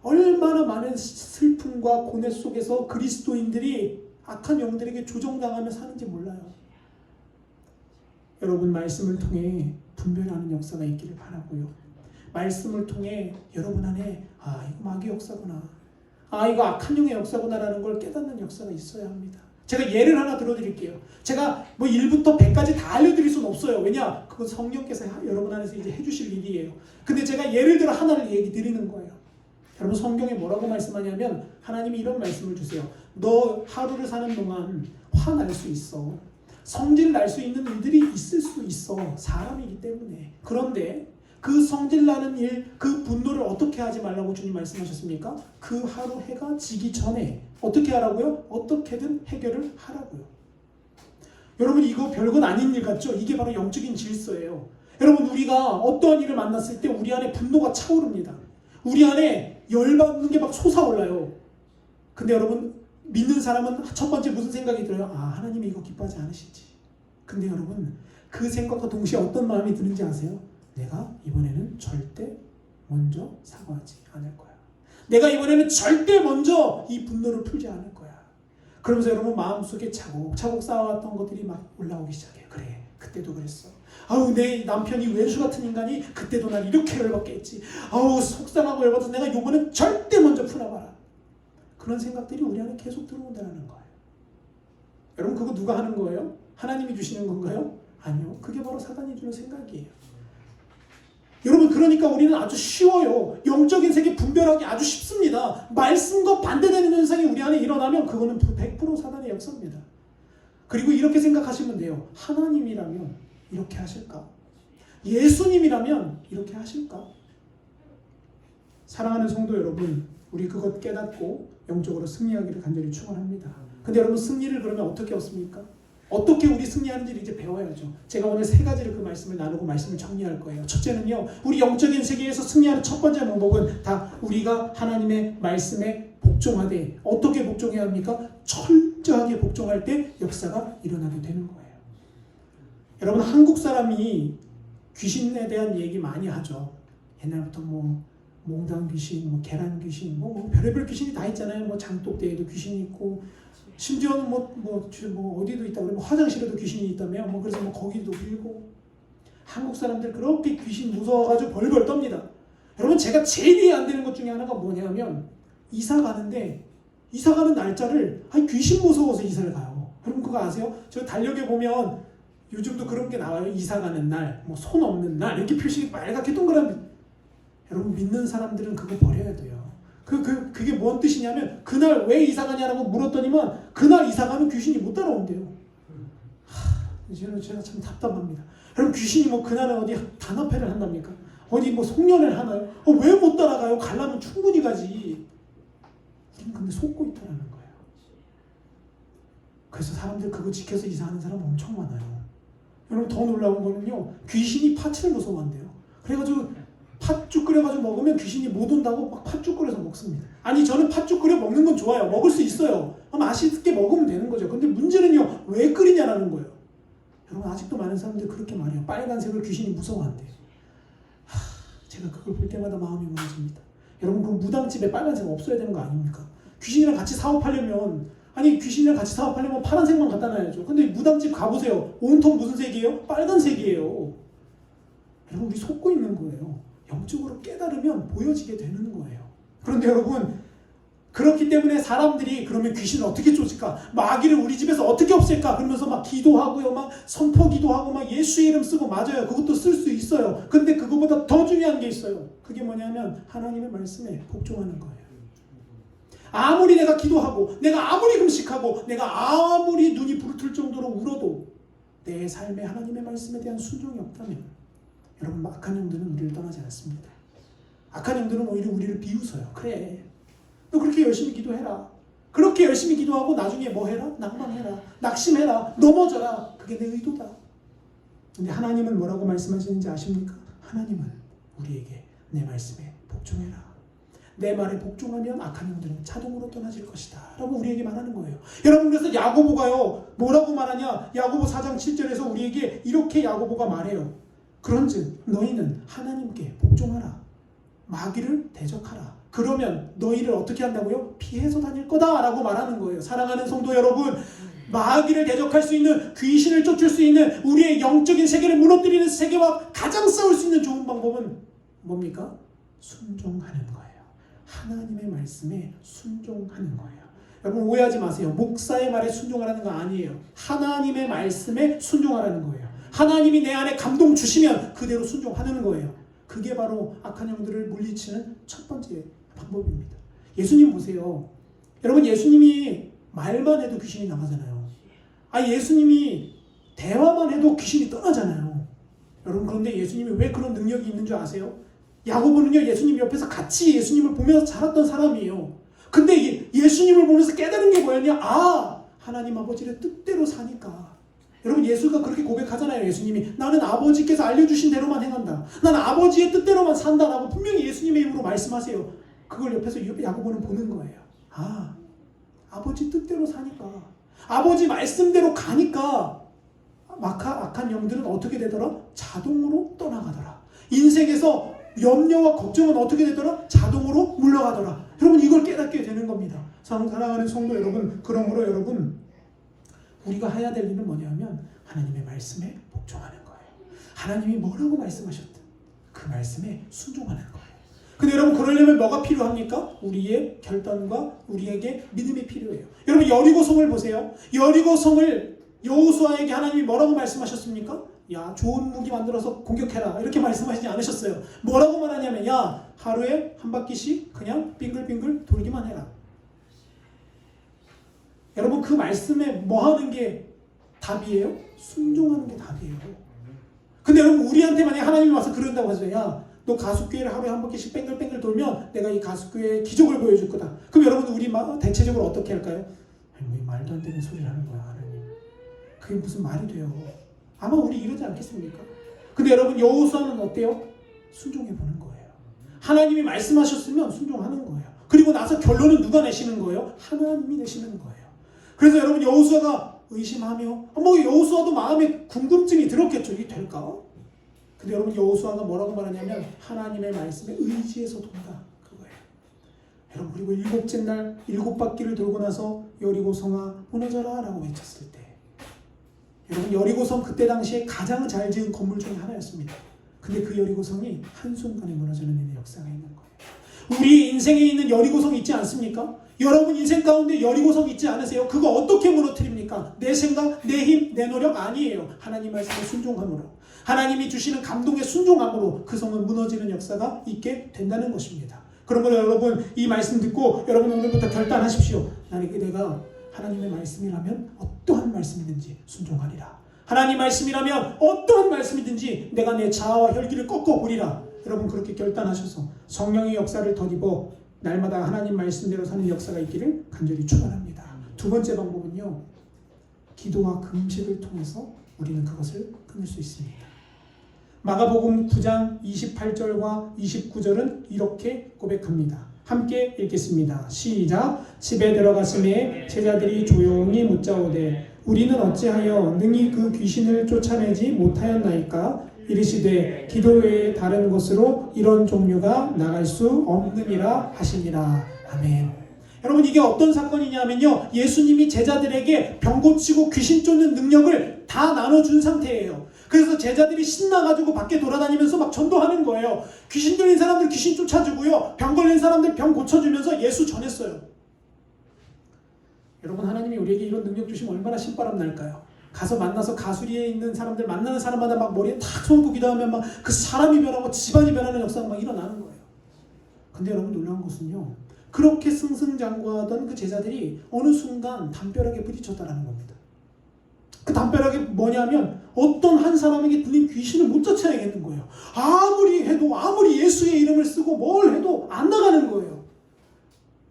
얼마나 많은 슬픔과 고뇌 속에서 그리스도인들이 악한 영들에게 조종당하며 사는지 몰라요. 여러분 말씀을 통해 분별하는 역사가 있기를 바라고요. 말씀을 통해 여러분 안에 이거 마귀의 역사구나, 이거 악한 영의 역사구나라는 걸 깨닫는 역사가 있어야 합니다. 제가 예를 하나 들어드릴게요. 제가 뭐 1부터 100까지 다 알려드릴 수는 없어요. 왜냐? 그건 성령께서 여러분 안에서 이제 해주실 일이에요. 근데 제가 예를 들어 하나를 얘기 드리는 거예요. 여러분 성경에 뭐라고 말씀하냐면 하나님이 이런 말씀을 주세요. 너 하루를 사는 동안 화날 수 있어. 성질 날 수 있는 일들이 있을 수 있어. 사람이기 때문에. 그런데 그 성질 나는 일, 그 분노를 어떻게 하지 말라고 주님 말씀하셨습니까? 그 하루 해가 지기 전에 어떻게 하라고요? 어떻게든 해결을 하라고요. 여러분 이거 별건 아닌 일 같죠? 이게 바로 영적인 질서예요. 여러분 우리가 어떠한 일을 만났을 때 우리 안에 분노가 차오릅니다. 우리 안에 열받는 게 막 솟아올라요. 근데 여러분 믿는 사람은 첫 번째 무슨 생각이 들어요? 하나님이 이거 기뻐하지 않으시지. 근데 여러분 그 생각과 동시에 어떤 마음이 드는지 아세요? 내가 이번에는 절대 먼저 사과하지 않을 거야. 내가 이번에는 절대 먼저 이 분노를 풀지 않을 거야. 그러면서 여러분 마음속에 차곡차곡 쌓아왔던 것들이 막 올라오기 시작해요. 그래, 그때도 그랬어. 내 남편이 왼수 같은 인간이 그때도 날 이렇게 열받게 했지. 속상하고 열받아서 내가 이번엔 절대 먼저 풀어봐라. 그런 생각들이 우리 안에 계속 들어온다는 거예요. 여러분 그거 누가 하는 거예요? 하나님이 주시는 건가요? 아니요. 그게 바로 사단이 주는 생각이에요. 여러분, 그러니까 우리는 아주 쉬워요. 영적인 세계 분별하기 아주 쉽습니다. 말씀과 반대되는 현상이 우리 안에 일어나면 그거는 100% 사단의 역사입니다. 그리고 이렇게 생각하시면 돼요. 하나님이라면 이렇게 하실까? 예수님이라면 이렇게 하실까? 사랑하는 성도 여러분, 우리 그것 깨닫고 영적으로 승리하기를 간절히 축원합니다. 근데 여러분, 승리를 그러면 어떻게 얻습니까? 어떻게 우리 승리하는지를 이제 배워야죠. 제가 오늘 3가지를 그 말씀을 나누고 말씀을 정리할 거예요. 첫째는요, 우리 영적인 세계에서 승리하는 첫 번째 방법은 다 우리가 하나님의 말씀에 복종하되, 어떻게 복종해야 합니까? 철저하게 복종할 때 역사가 일어나게 되는 거예요. 여러분, 한국 사람이 귀신에 대한 얘기 많이 하죠. 옛날부터 몽당 귀신, 계란 귀신, 별의별 귀신이 다 있잖아요. 장독대에도 귀신이 있고, 심지어는 어디도 있다 그러면 화장실에도 귀신이 있다며, 그래서 거기도 빌고. 한국 사람들 그렇게 귀신 무서워가지고 벌벌 떱니다. 여러분, 제가 제일 이해 안 되는 것 중에 하나가 뭐냐면, 이사 가는데 이사 가는 날짜를 귀신 무서워서 이사를 가요. 여러분, 그거 아세요? 저 달력에 보면 요즘도 그런 게 나와요. 이사 가는 날, 손 없는 날, 이렇게 표시 빨갛게 동그란. 여러분, 믿는 사람들은 그거 버려야 돼요. 그게 뭔 뜻이냐면, 그날 왜 이사 가냐라고 물었더니만 그날 이사 가면 귀신이 못 따라온대요. 제가 참 답답합니다. 여러분, 귀신이 그날은 어디 단합회를 한답니까? 어디 송년회를 하나요? 왜 못 따라가요? 가려면 충분히 가지. 우리는 근데 속고 있다라는 거예요. 그래서 사람들 그거 지켜서 이사하는 사람 엄청 많아요. 여러분, 더 놀라운 거는요, 귀신이 팥을 무서워한대요. 그래가지고 팥죽 끓여가지고 먹으면 귀신이 못 온다고 막 팥죽 끓여서 먹습니다. 아니, 저는 팥죽 끓여 먹는 건 좋아요. 먹을 수 있어요. 맛있게 먹으면 되는 거죠. 근데 문제는요, 왜 끓이냐라는 거예요. 여러분, 아직도 많은 사람들이 그렇게 말해요. 빨간색을 귀신이 무서워한대요. 제가 그걸 볼 때마다 마음이 무너집니다. 여러분, 그 무당집에 빨간색 없어야 되는 거 아닙니까? 귀신이랑 같이 사업하려면 파란색만 갖다 놔야죠. 근데 무당집 가보세요. 온통 무슨 색이에요? 빨간색이에요. 여러분, 우리 속고 있는 거예요. 영적으로 깨달으면 보여지게 되는 거예요. 그런데 여러분, 그렇기 때문에 사람들이 그러면 귀신을 어떻게 쫓을까? 마귀를 우리 집에서 어떻게 없앨까? 그러면서 기도하고요, 선포 기도하고 예수의 이름 쓰고. 맞아요. 그것도 쓸 수 있어요. 근데 그거보다 더 중요한 게 있어요. 그게 뭐냐면 하나님의 말씀에 복종하는 거예요. 아무리 내가 기도하고, 내가 아무리 금식하고, 내가 아무리 눈이 부르틀 정도로 울어도 내 삶에 하나님의 말씀에 대한 순종이 없다면, 여러분, 악한 영들은 우리를 떠나지 않습니다. 악한 영들은 오히려 우리를 비웃어요. 그래, 너 그렇게 열심히 기도해라. 그렇게 열심히 기도하고 나중에 뭐 해라? 낭만해라. 낙심해라. 넘어져라. 그게 내 의도다. 근데 하나님은 뭐라고 말씀하시는지 아십니까? 하나님은 우리에게 내 말씀에 복종해라. 내 말에 복종하면 악한 영들은 자동으로 떠나질 것이다 라고 우리에게 말하는 거예요. 여러분, 그래서 야고보가요, 뭐라고 말하냐? 야고보 4장 7절에서 우리에게 이렇게 야고보가 말해요. 그런즉 너희는 하나님께 복종하라. 마귀를 대적하라. 그러면 너희를 어떻게 한다고요? 피해서 다닐 거다 라고 말하는 거예요. 사랑하는 성도 여러분, 마귀를 대적할 수 있는, 귀신을 쫓을 수 있는, 우리의 영적인 세계를 무너뜨리는 세계와 가장 싸울 수 있는 좋은 방법은 뭡니까? 순종하는 거예요. 하나님의 말씀에 순종하는 거예요. 여러분, 오해하지 마세요. 목사의 말에 순종하라는 거 아니에요. 하나님의 말씀에 순종하라는 거예요. 하나님이 내 안에 감동 주시면 그대로 순종하는 거예요. 그게 바로 악한 영들을 물리치는 첫 번째 방법입니다. 예수님 보세요. 여러분, 예수님이 말만 해도 귀신이 나가잖아요. 예수님이 대화만 해도 귀신이 떠나잖아요. 여러분, 그런데 예수님이 왜 그런 능력이 있는 줄 아세요? 야고보는요, 예수님 옆에서 같이 예수님을 보면서 자랐던 사람이에요. 근데 예수님을 보면서 깨달은 게 뭐였냐? 하나님 아버지의 뜻대로 사니까. 여러분, 예수가 그렇게 고백하잖아요. 예수님이 나는 아버지께서 알려주신 대로만 행한다. 나는 아버지의 뜻대로만 산다라고 분명히 예수님의 입으로 말씀하세요. 그걸 옆에서 야고보는 보는 거예요. 아버지 뜻대로 사니까, 아버지 말씀대로 가니까 악한 영들은 어떻게 되더라? 자동으로 떠나가더라. 인생에서 염려와 걱정은 어떻게 되더라? 자동으로 물러가더라. 여러분, 이걸 깨닫게 되는 겁니다. 사랑하는 성도 여러분, 그러므로 여러분, 우리가 해야 될 일은 뭐냐면 하나님의 말씀에 복종하는 거예요. 하나님이 뭐라고 말씀하셨든 그 말씀에 순종하는 거예요. 근데 여러분, 그러려면 뭐가 필요합니까? 우리의 결단과 우리에게 믿음이 필요해요. 여러분, 여리고성을 보세요. 여리고성을 여호수아에게 하나님이 뭐라고 말씀하셨습니까? 야, 좋은 무기 만들어서 공격해라, 이렇게 말씀하시지 않으셨어요. 뭐라고 말하냐면, 야, 하루에 한 바퀴씩 그냥 빙글빙글 돌기만 해라. 여러분, 그 말씀에 뭐 하는 게 답이에요? 순종하는 게 답이에요. 근데 여러분, 우리한테 만약에 하나님이 와서 그런다고 하세요. 야, 너 가숫교회를 하루에 한 바퀴씩 뺑글뺑글 돌면 내가 이 가숫교회의 기적을 보여줄 거다. 그럼 여러분, 우리 대체적으로 어떻게 할까요? 아니, 뭐 말도 안 되는 소리를 하는 거야, 하나님. 그게 무슨 말이 돼요? 아마 우리 이러지 않겠습니까? 근데 여러분, 여호수아는 어때요? 순종해 보는 거예요. 하나님이 말씀하셨으면 순종하는 거예요. 그리고 나서 결론은 누가 내시는 거예요? 하나님이 내시는 거예요. 그래서 여러분, 여호수아가 의심하며, 뭐 여호수아도 마음에 궁금증이 들었겠죠. 이게 될까? 근데 여러분, 여호수아가 뭐라고 말하냐면 하나님의 말씀에 의지해서 돈다, 그거예요. 여러분, 그리고 일곱째 날 7바퀴를 돌고 나서 여리고 성아 무너져라 라고 외쳤을 때, 여러분, 여리고성 그때 당시에 가장 잘 지은 건물 중에 하나였습니다. 근데 그 여리고성이 한순간에 무너지는 일의 역사가 있는 거예요. 우리 인생에 있는 여리고성 있지 않습니까? 여러분 인생 가운데 여리고성 있지 않으세요? 그거 어떻게 무너뜨립니까? 내 생각, 내 힘, 내 노력 아니에요. 하나님 말씀에 순종함으로, 하나님이 주시는 감동에 순종함으로 그 성은 무너지는 역사가 있게 된다는 것입니다. 그러므로 여러분, 이 말씀 듣고 여러분 오늘부터 결단하십시오. 내가 하나님의 말씀이라면 어떠한 말씀이든지 순종하리라. 하나님 말씀이라면 어떠한 말씀이든지 내가 내 자아와 혈기를 꺾어보리라. 여러분, 그렇게 결단하셔서 성령의 역사를 덧입어 날마다 하나님 말씀대로 사는 역사가 있기를 간절히 축원합니다. 두 번째 방법은요, 기도와 금식을 통해서 우리는 그것을 끊을 수 있습니다. 마가복음 9장 28절과 29절은 이렇게 고백합니다. 함께 읽겠습니다. 시작. 집에 들어갔음에 제자들이 조용히 묻자오되 우리는 어찌하여 능히 그 귀신을 쫓아내지 못하였나이까? 이르시되 기도 외에 다른 것으로 이런 종류가 나갈 수 없느니라 하시니라. 아멘. 여러분, 이게 어떤 사건이냐면요, 예수님이 제자들에게 병 고치고 귀신 쫓는 능력을 다 나눠준 상태예요. 그래서 제자들이 신나가지고 밖에 돌아다니면서 막 전도하는 거예요. 귀신 들린 사람들 귀신 쫓아주고요, 병 걸린 사람들 병 고쳐주면서 예수 전했어요. 여러분, 하나님이 우리에게 이런 능력 주시면 얼마나 신바람 날까요? 가서 만나서 가수리에 있는 사람들 만나는 사람마다 막 머리에 탁 손고 기도하면 막 그 사람이 변하고 집안이 변하는 역사가 막 일어나는 거예요. 근데 여러분, 놀라운 것은요, 그렇게 승승장구하던 그 제자들이 어느 순간 담벼락에 부딪혔다라는 겁니다. 그 담벼락이 뭐냐면 어떤 한 사람에게 들린 귀신을 못 쫓아내겠는 거예요. 아무리 해도, 아무리 예수의 이름을 쓰고 뭘 해도 안 나가는 거예요.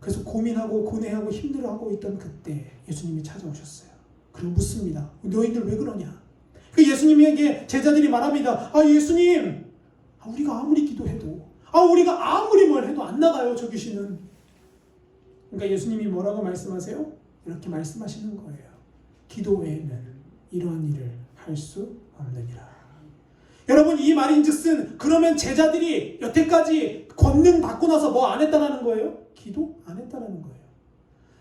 그래서 고민하고 고뇌하고 힘들어하고 있던 그때 예수님이 찾아오셨어요. 그리고 묻습니다. 너희들 왜 그러냐? 그 예수님에게 제자들이 말합니다. 예수님, 우리가 아무리 기도해도, 우리가 아무리 뭘 해도 안 나가요, 저 귀신은. 그러니까 예수님이 뭐라고 말씀하세요? 이렇게 말씀하시는 거예요. 기도 외에는 이러한 일을 할 수 없느니라. 여러분, 이 말인즉슨 그러면 제자들이 여태까지 권능 받고 나서 뭐 안 했다라는 거예요? 기도 안 했다라는 거예요.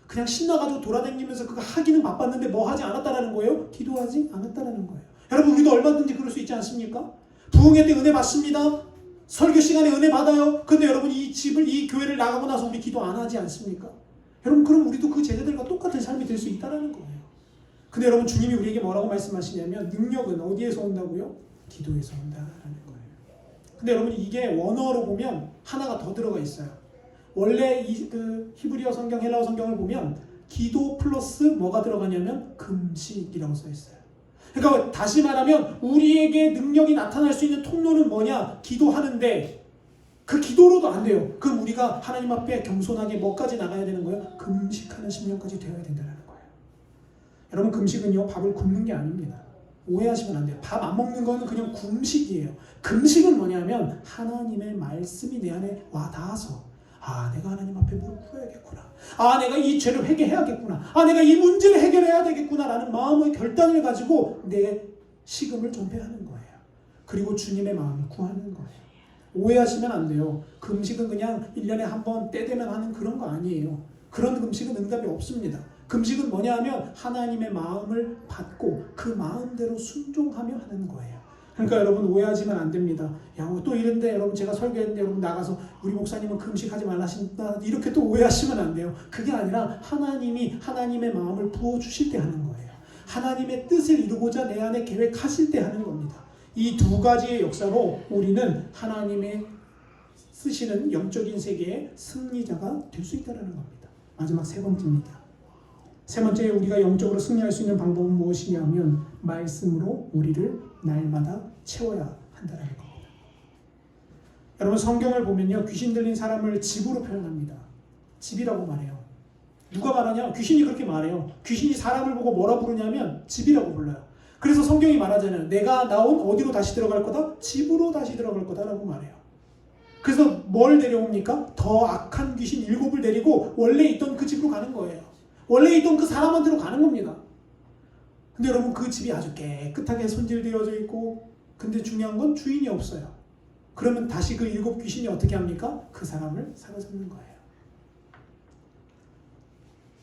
그냥 신나가지고 돌아다니면서 그거 하기는 바빴는데 뭐 하지 않았다라는 거예요? 기도하지 않았다라는 거예요. 여러분, 우리도 얼마든지 그럴 수 있지 않습니까? 부흥회 때 은혜 받습니다. 설교 시간에 은혜 받아요. 근데 여러분, 이 교회를 나가고 나서 우리 기도 안 하지 않습니까? 여러분, 그럼 우리도 그 제자들과 똑같은 삶이 될 수 있다는 거예요. 근데 여러분, 주님이 우리에게 뭐라고 말씀하시냐면 능력은 어디에서 온다고요? 기도에서 온다라는 거예요. 근데 여러분, 이게 원어로 보면 하나가 더 들어가 있어요. 원래 그 히브리어 성경, 헬라어 성경을 보면 기도 플러스 뭐가 들어가냐면 금식이라고 써 있어요. 그러니까 다시 말하면 우리에게 능력이 나타날 수 있는 통로는 뭐냐? 기도하는데 그 기도로도 안 돼요. 그럼 우리가 하나님 앞에 겸손하게 뭐까지 나가야 되는 거예요? 금식하는 심령까지 되어야 된다는 거예요. 여러분, 금식은요, 밥을 굶는 게 아닙니다. 오해하시면 안 돼요. 밥 안 먹는 거는 그냥 금식이에요. 금식은 뭐냐면 하나님의 말씀이 내 안에 와 닿아서, 내가 하나님 앞에 무릎 꿇어야겠구나. 내가 이 죄를 회개해야겠구나. 내가 이 문제를 해결해야 되겠구나 라는 마음의 결단을 가지고 내 식음을 전폐하는 거예요. 그리고 주님의 마음을 구하는 거예요. 오해하시면 안 돼요. 금식은 그냥 1년에 한 번 때 되면 하는 그런 거 아니에요. 그런 금식은 응답이 없습니다. 금식은 뭐냐 하면 하나님의 마음을 받고 그 마음대로 순종하며 하는 거예요. 그러니까 여러분, 오해하시면 안 됩니다. 또 이런데 여러분, 제가 설교했는데 여러분 나가서 우리 목사님은 금식하지 말라 하신다, 이렇게 또 오해하시면 안 돼요. 그게 아니라 하나님이 하나님의 마음을 부어주실 때 하는 거예요. 하나님의 뜻을 이루고자 내 안에 계획하실 때 하는 겁니다. 이 두 가지의 역사로 우리는 하나님의 쓰시는 영적인 세계의 승리자가 될 수 있다는 겁니다. 마지막 세 번째입니다. 세 번째, 우리가 영적으로 승리할 수 있는 방법은 무엇이냐면 말씀으로 우리를 날마다 채워야 한다는 겁니다. 여러분, 성경을 보면요, 귀신 들린 사람을 집으로 표현합니다. 집이라고 말해요. 누가 말하냐? 귀신이 그렇게 말해요. 귀신이 사람을 보고 뭐라 부르냐면 집이라고 불러요. 그래서 성경이 말하잖아요. 내가 나온 어디로 다시 들어갈 거다? 집으로 다시 들어갈 거다라고 말해요. 그래서 뭘 데려옵니까? 더 악한 귀신 7을 데리고 원래 있던 그 집으로 가는 거예요. 원래 있던 그 사람한테로 가는 겁니다. 근데 여러분, 그 집이 아주 깨끗하게 손질되어져 있고, 근데 중요한 건 주인이 없어요. 그러면 다시 그 7 귀신이 어떻게 합니까? 그 사람을 사로잡는 거예요.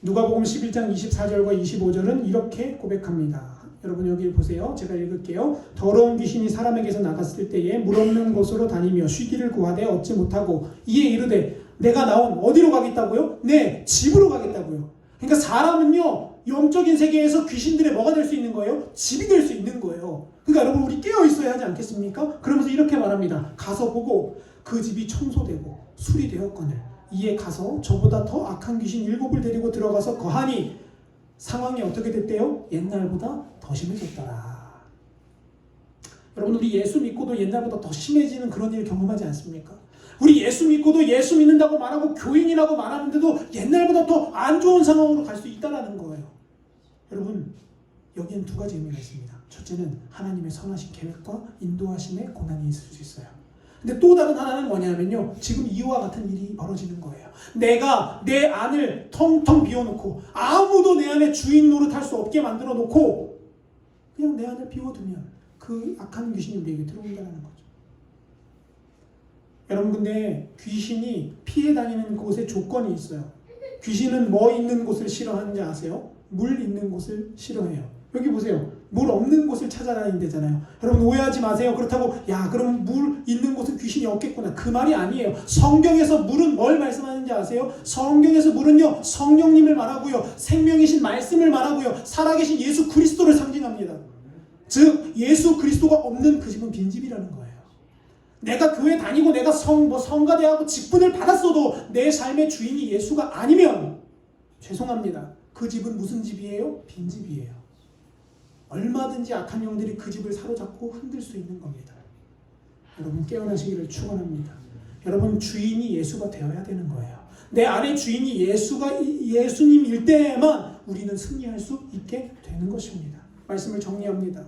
누가복음 11장 24절과 25절은 이렇게 고백합니다. 여러분, 여기 보세요. 제가 읽을게요. 더러운 귀신이 사람에게서 나갔을 때에 물 없는 곳으로 다니며 쉬기를 구하되 얻지 못하고 이에 이르되 내가 나온 어디로 가겠다고요? 네, 집으로 가겠다고요. 그러니까 사람은요, 영적인 세계에서 귀신들의 뭐가 될 수 있는 거예요? 집이 될 수 있는 거예요. 그러니까 여러분, 우리 깨어 있어야 하지 않겠습니까? 그러면서 이렇게 말합니다. 가서 보고 그 집이 청소되고 수리되었거늘 이에 가서 저보다 더 악한 귀신 7을 데리고 들어가서 거하니 상황이 어떻게 됐대요? 옛날보다 더 심해졌더라. 여러분, 우리 예수 믿고도 옛날보다 더 심해지는 그런 일 경험하지 않습니까? 우리 예수 믿고도 예수 믿는다고 말하고 교인이라고 말하는데도 옛날보다 더 안 좋은 상황으로 갈 수 있다는 거예요. 여러분, 여기엔 두 가지 의미가 있습니다. 첫째는 하나님의 선하신 계획과 인도하심에 고난이 있을 수 있어요. 근데 또 다른 하나는 뭐냐면요, 지금 이와 같은 일이 벌어지는 거예요. 내가 내 안을 텅텅 비워놓고 아무도 내 안에 주인 노릇할 수 없게 만들어 놓고 그냥 내 안을 비워두면 그 악한 귀신이 우리에게 들어온다는 거죠. 여러분, 근데 귀신이 피해 다니는 곳에 조건이 있어요. 귀신은 뭐 있는 곳을 싫어하는지 아세요? 물 있는 곳을 싫어해요. 여기 보세요. 물 없는 곳을 찾아다닌대잖아요. 여러분, 오해하지 마세요. 그렇다고 야, 그럼 물 있는 곳은 귀신이 없겠구나, 그 말이 아니에요. 성경에서 물은 뭘 말씀하는지 아세요? 성경에서 물은요, 성령님을 말하고요, 생명이신 말씀을 말하고요, 살아계신 예수 그리스도를 상징합니다. 즉 예수 그리스도가 없는 그 집은 빈집이라는 거예요. 내가 교회 다니고 내가 성가대하고 직분을 받았어도 내 삶의 주인이 예수가 아니면 죄송합니다. 그 집은 무슨 집이에요? 빈집이에요. 얼마든지 악한 영들이 그 집을 사로잡고 흔들 수 있는 겁니다. 여러분, 깨어나시기를 축원합니다. 여러분, 주인이 예수가 되어야 되는 거예요. 내 안에 주인이 예수님일 때에만 우리는 승리할 수 있게 되는 것입니다. 말씀을 정리합니다.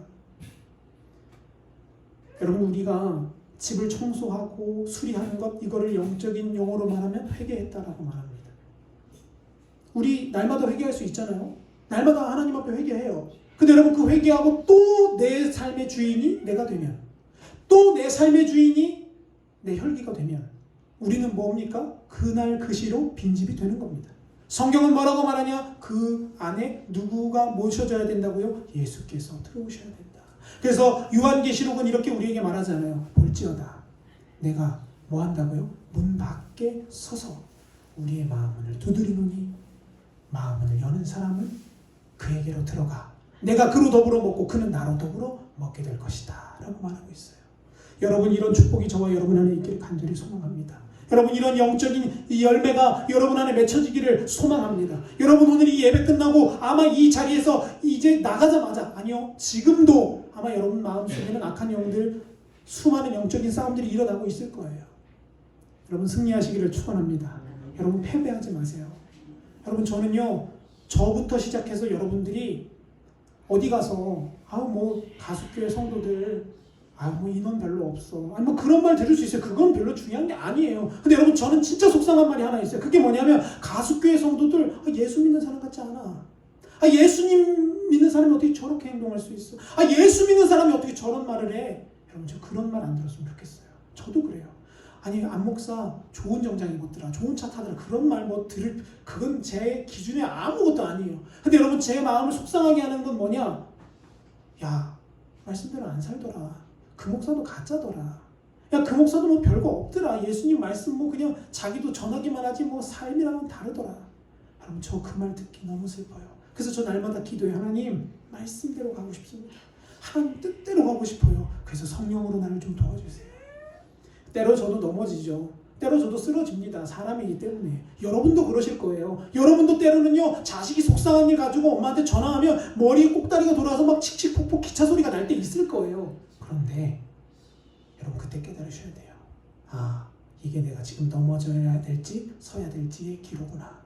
여러분, 우리가 집을 청소하고 수리하는 것, 이거를 영적인 용어로 말하면 회개했다라고 말합니다. 우리 날마다 회개할 수 있잖아요. 날마다 하나님 앞에 회개해요. 근데 여러분, 그 회개하고 또 내 삶의 주인이 내가 되면, 또 내 삶의 주인이 내 혈기가 되면 우리는 뭡니까? 그날 그 시로 빈집이 되는 겁니다. 성경은 뭐라고 말하냐? 그 안에 누구가 모셔져야 된다고요? 예수께서 들어오셔야 된다. 그래서 요한계시록은 이렇게 우리에게 말하잖아요. 볼지어다 내가 뭐 한다고요? 문 밖에 서서 우리의 마음문을 두드리노니 마음문을 여는 사람은 그에게로 들어가 내가 그로 더불어 먹고 그는 나로 더불어 먹게 될 것이다 라고 말하고 있어요. 여러분, 이런 축복이 저와 여러분 안에 있기를 간절히 소망합니다. 여러분, 이런 영적인 이 열매가 여러분 안에 맺혀지기를 소망합니다. 여러분, 오늘 이 예배 끝나고 아마 이 자리에서 이제 나가자마자, 아니요, 지금도 아마 여러분 마음속에는 악한 영들, 수많은 영적인 싸움들이 일어나고 있을 거예요. 여러분, 승리하시기를 축원합니다. 여러분, 패배하지 마세요. 여러분, 저는요, 저부터 시작해서 여러분들이 어디 가서 가수교회 성도들 인원 별로 없어, 그런 말 들을 수 있어요. 그건 별로 중요한 게 아니에요. 근데 여러분, 저는 진짜 속상한 말이 하나 있어요. 그게 뭐냐면, 가수교회 성도들 예수 믿는 사람 같지 않아. 예수님 믿는 사람이 어떻게 저렇게 행동할 수 있어? 예수 믿는 사람이 어떻게 저런 말을 해? 여러분, 저 그런 말 안 들었으면 좋겠어요. 저도 그래요. 안 목사 좋은 정장 입었더라, 좋은 차 타더라, 그런 말 그건 제 기준에 아무것도 아니에요. 근데 여러분, 제 마음을 속상하게 하는 건 뭐냐? 야, 말씀대로 안 살더라. 그 목사도 가짜더라. 야, 그 목사도 별거 없더라. 예수님 말씀 그냥 자기도 전하기만 하지 삶이랑은 다르더라. 여러분, 저 그 말 듣기 너무 슬퍼요. 그래서 저 날마다 기도해. 하나님, 말씀대로 가고 싶습니다. 하나님 뜻대로 가고 싶어요. 그래서 성령으로 나를 좀 도와주세요. 때로 저도 넘어지죠. 때로 저도 쓰러집니다. 사람이기 때문에. 여러분도 그러실 거예요. 여러분도 때로는요, 자식이 속상한 일 가지고 엄마한테 전화하면 머리에 꼭다리가 돌아서 막 칙칙폭폭 기차 소리가 날 때 있을 거예요. 그런데 여러분 그때 깨달으셔야 돼요. 아, 이게 내가 지금 넘어져야 될지 서야 될지의 기로구나.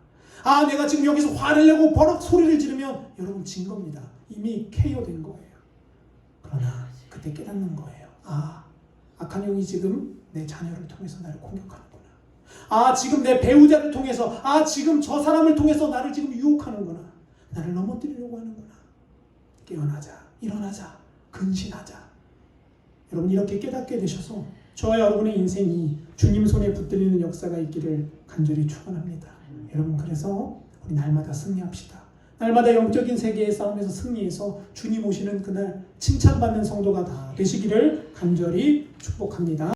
아, 내가 지금 여기서 화를 내고 버럭 소리를 지르면 여러분 진 겁니다. 이미 KO된 거예요. 그러나 그때 깨닫는 거예요. 아, 악한 영이 지금 내 자녀를 통해서 나를 공격하는구나. 아, 지금 내 배우자를 통해서, 아, 지금 저 사람을 통해서 나를 지금 유혹하는구나. 나를 넘어뜨리려고 하는구나. 깨어나자, 일어나자, 근신하자. 여러분 이렇게 깨닫게 되셔서 저와 여러분의 인생이 주님 손에 붙들리는 역사가 있기를 간절히 축원합니다. 여러분 그래서 우리 날마다 승리합시다. 날마다 영적인 세계의 싸움에서 승리해서 주님 오시는 그날 칭찬받는 성도가 다 되시기를 간절히 축복합니다.